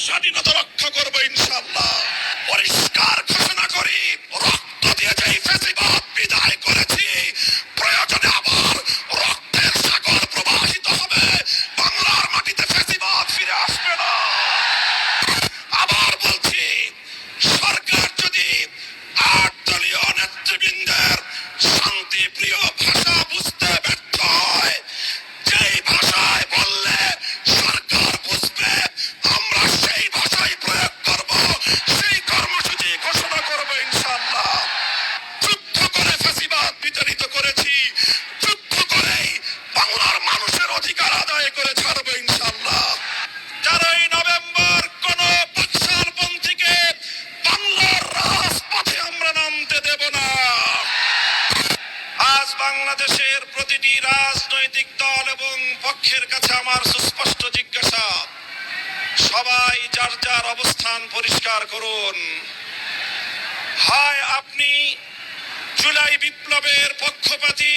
স্বাধীনতা রক্ষা করবো ইনশাআল্লাহ। পরিষ্কার ঘোষণা করি, রক্ত দিয়ে যেই ফ্যাসিবাদ বিদায় করেছি, প্রয়োজনে আবার রক্তের সাগর প্রবাহিত হবে, বাংলার মাটিতে ফ্যাসিবাদ ফিরে আসবে না। আবার বলছি, সরকার যদি 8 দলীয় নেতৃবৃন্দের শান্তিপ্রিয় ভাষা বুঝতে ব্যর্থ হয়, যেই ভাষায় বললে সরকার বুঝবে, আমরা সেই ভাষাই প্রয়োগ করব, সেই কর্মসূচি ঘোষণা করব ইনশাআল্লাহ। যুদ্ধ করে ফ্যাসিবাদ বিতাড়িত করেছি, যুদ্ধ করেই বাংলার মানুষের অধিকার আদায় করে ছাড়ব ইনশাআল্লাহ। 4ই নভেম্বর কোন বাকশালপন্থীকে বাংলার রাজপথে আমরা নামতে দেব না। আজ বাংলাদেশের প্রতিটি রাজনৈতিক দল এবং পক্ষের কাছে আমার সুস্পষ্ট জিজ্ঞাসা, সবাই যার যার অবস্থান পরিষ্কার করুন। হয় আপনি জুলাই বিপ্লবের পক্ষপাতী,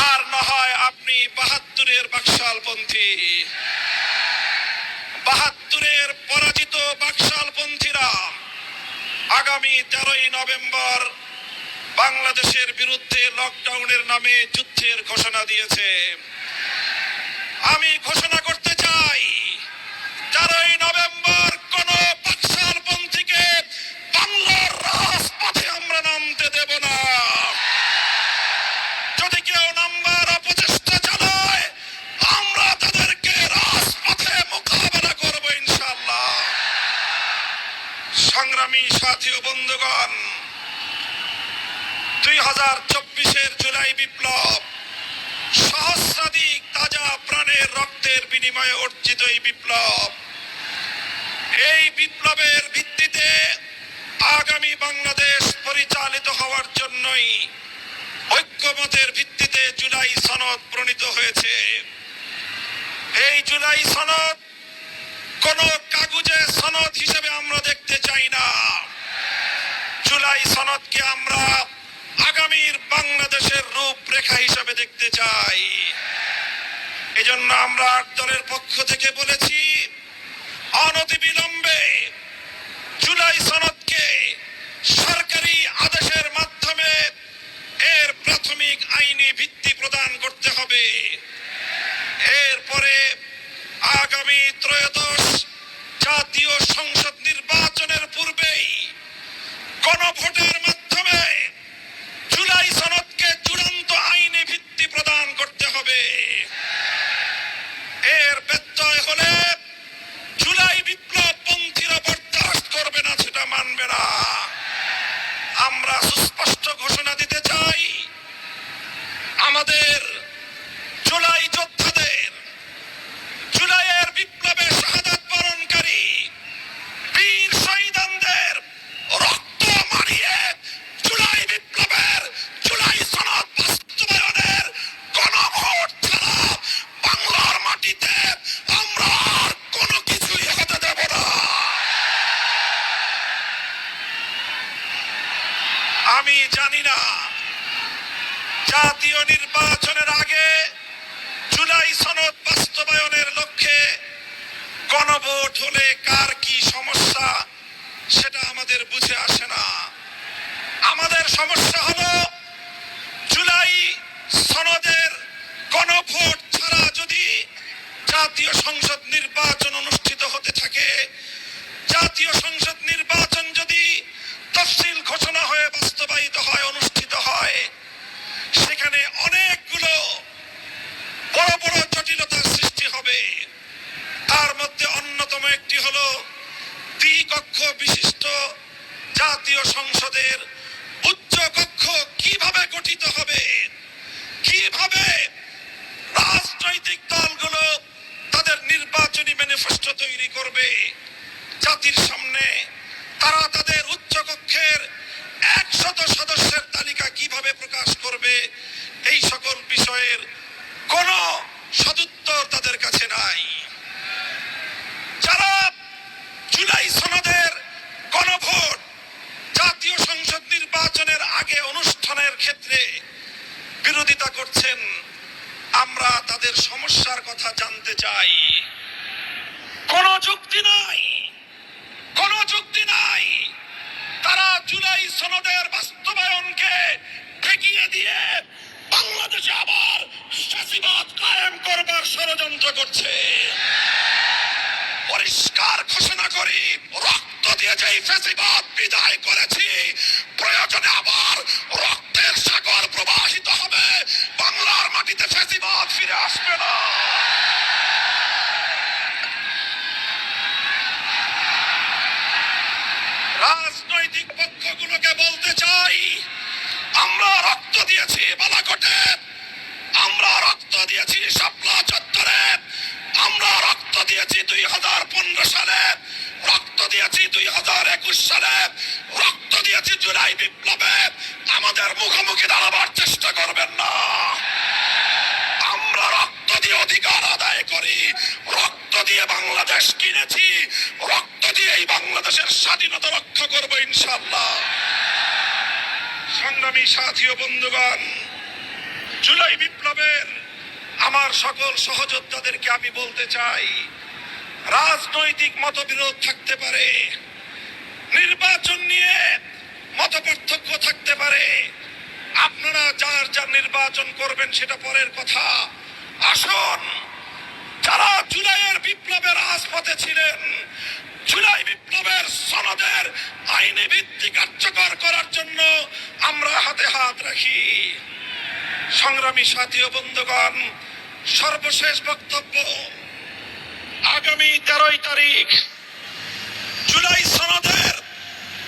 আর না হয় আপনি 72-এর বাকশালপন্থী। 72-এর পরাজিত বাকশালপন্থীরা আগামী 13ই নভেম্বর বাংলাদেশের বিরুদ্ধে লকডাউনের নামে যুদ্ধের ঘোষণা দিয়েছে। আমি ঘোষণা করতে চাই, 13ই নভেম্বর কোন বাকশালপন্থীকে বাংলার রাজপথে আমরা নামতে দেব না। যদি কেউ নামবার অপচেষ্টা চালায়, আমরা তাদেরকে রাজপথে মোকাবেলা করব ইনশাআল্লাহ। সংগ্রামী সাথী ও বন্ধুগণ, 2024-এর জুলাই বিপ্লব সহস্রাধিক তাজা প্রাণের রক্তের বিনিময়ে অর্জিত এই বিপ্লব। এই বিপ্লবের ভিত্তিতে আগামী বাংলাদেশ পরিচালিত হওয়ার জন্যই ঐক্যমতের ভিত্তিতে জুলাই সনদ প্রণীত হয়েছে। এই জুলাই সনদ কোন কাগজে সনদ হিসেবে আমরা দেখতে চাই না। জুলাই সনদকে আমরা আগামীর বাংলাদেশের রূপরেখা হিসেবে দেখতে চাই। এজন্য আমরা 8 দলের পক্ষ থেকে বলেছি, অনতিবিলম্বে জুলাই সনদকে সরকারি আদেশের মাধ্যমে এর প্রাথমিক আইনি ভিত্তি প্রদান করতে হবে। এরপরে আগামী ত্রয়োদশ জাতীয় সংসদ নির্বাচনের পূর্বেই গণভোটের মাধ্যমে জুলাই সনদকে চূড়ান্ত আইনি ভিত্তি প্রদান করতে হবে। এর ব্যত্যয় হলে জুলাই বিপ্লব পন্থীরা বরদাস্ত করবে না, সেটা মানবে না। আমরা সুস্পষ্ট ঘোষণা দিতে চাই, আমাদের জুলাই যোদ্ধাদের, জুলাইয়ের বিপ্লবে শাহাদাত বরণকারী বীর শহীদদের রক্ত মারিয়ে জুলাই বিপ্লবের, জুলাই সনদ বাস্তবায়নের গণভোট ছাড়া বাংলার মাটিতে আমরা আর কোনো কিছুই হতে দেব না। আমি জানি না জাতীয় নির্বাচনের আগে জুলাই সনদ বাস্তবায়নের লক্ষ্যে গণভোট হলে কার কি সমস্যা, সেটা আমাদের বুঝে আসে না। আমাদের সমস্যা হলো, জুলাই সনদের গণভোট ছাড়া যদি জাতীয় সংসদ নির্বাচন অনুষ্ঠিত হতে থাকে, জাতীয় সংসদ নির্বাচন যদি তফসিল ঘোষণা হয়ে বাস্তবায়িত হয়, অনুষ্ঠিত হয়, সেখানে অনেকগুলো বড় বড় জটিলতার সৃষ্টি হবে। তার মধ্যে অন্যতম একটি হলো, দ্বিকক্ষ বিশিষ্ট জাতীয় সংসদের উচ্চ কক্ষ কিভাবে গঠিত হবে, কিভাবে রাজনৈতিক দলগুলো তাদের নির্বাচনী ম্যানিফেস্টো তৈরি করবে, জাতির সামনে তারা তাদের উচ্চ কক্ষের 100 সদস্যের তালিকা কিভাবে প্রকাশ করবে, এই সকল বিষয়ের কোনো সদুত্তর তাদের কাছে নাই। যারা জুলাই সনদের গণভোট, জাতীয় সংসদ নির্বাচনের আগে অনুষ্ঠানের ক্ষেত্রে বিরোধিতা করছেন, আমরা তাদের সমস্যার কথা জানতে চাই। কোনো যুক্তি নাই, কোনো যুক্তি নাই। তারা জুলাই সনদের বাস্তবায়নকে ঠেকিয়ে দিয়ে বাংলাদেশে আবার ফ্যাসিবাদ কায়েম করবার ষড়যন্ত্র করছে। পরিষ্কার ঘোষণা করি, রক্ত দিয়ে যেই ফ্যাসিবাদ বিদায় করেছি, প্রয়োজনে আবার রক্তের সাগর প্রবাহিত হবে, বাংলার মাটিতে ফ্যাসিবাদ ফিরে আসবে না। রাজনৈতিক পক্ষগুলোকে বলতে চাই, আমরা রক্ত দিয়েছি বালাকোটে, আমরা রক্ত দিয়েছি শাপলা চত্বরে, আমরা রক্ত দিয়েছি 2015 সালে, রক্ত দিয়েছি 2021 সালে, রক্ত দিয়েছি জুলাই বিপ্লবে। আমাদের মুখোমুখি দাঁড়াবার চেষ্টা করবেন না। আমরা রক্ত দিয়ে অধিকার আদায় করি, রক্ত দিয়ে বাংলাদেশ কিনেছি, রক্ত দিয়ে এই বাংলাদেশের স্বাধীনতা রক্ষা করবো ইনশাআল্লাহ। সংগ্রামী সাথী ও বন্ধুগণ, জুলাই বিপ্লবের আমার সকল সহযোদ্ধাদেরকে আমি বলতে চাই, রাজনৈতিক মতবিরোধ থাকতে পারে, নির্বাচন নিয়ে মতপার্থক্য থাকতে পারে, আপনারা যার যার নির্বাচন করবেন সেটা পরের কথা। আসুন, যারা জুলাইয়ের বিপ্লবের রাজপথে ছিলেন, জুলাই বিপ্লবের সনদের আইনি ভিত্তি কার্যকর করার জন্য আমরা হাতে হাত রাখি। সংগ্রামী সাথী ও বন্ধুগণ, সর্বশেষ বক্তব্য, আগামী 13 তারিখ জুলাই সনদের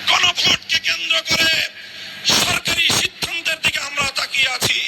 গণভোটকে কেন্দ্র করে সরকারি সিদ্ধান্তের দিকে আমরা তাকিয়ে আছি।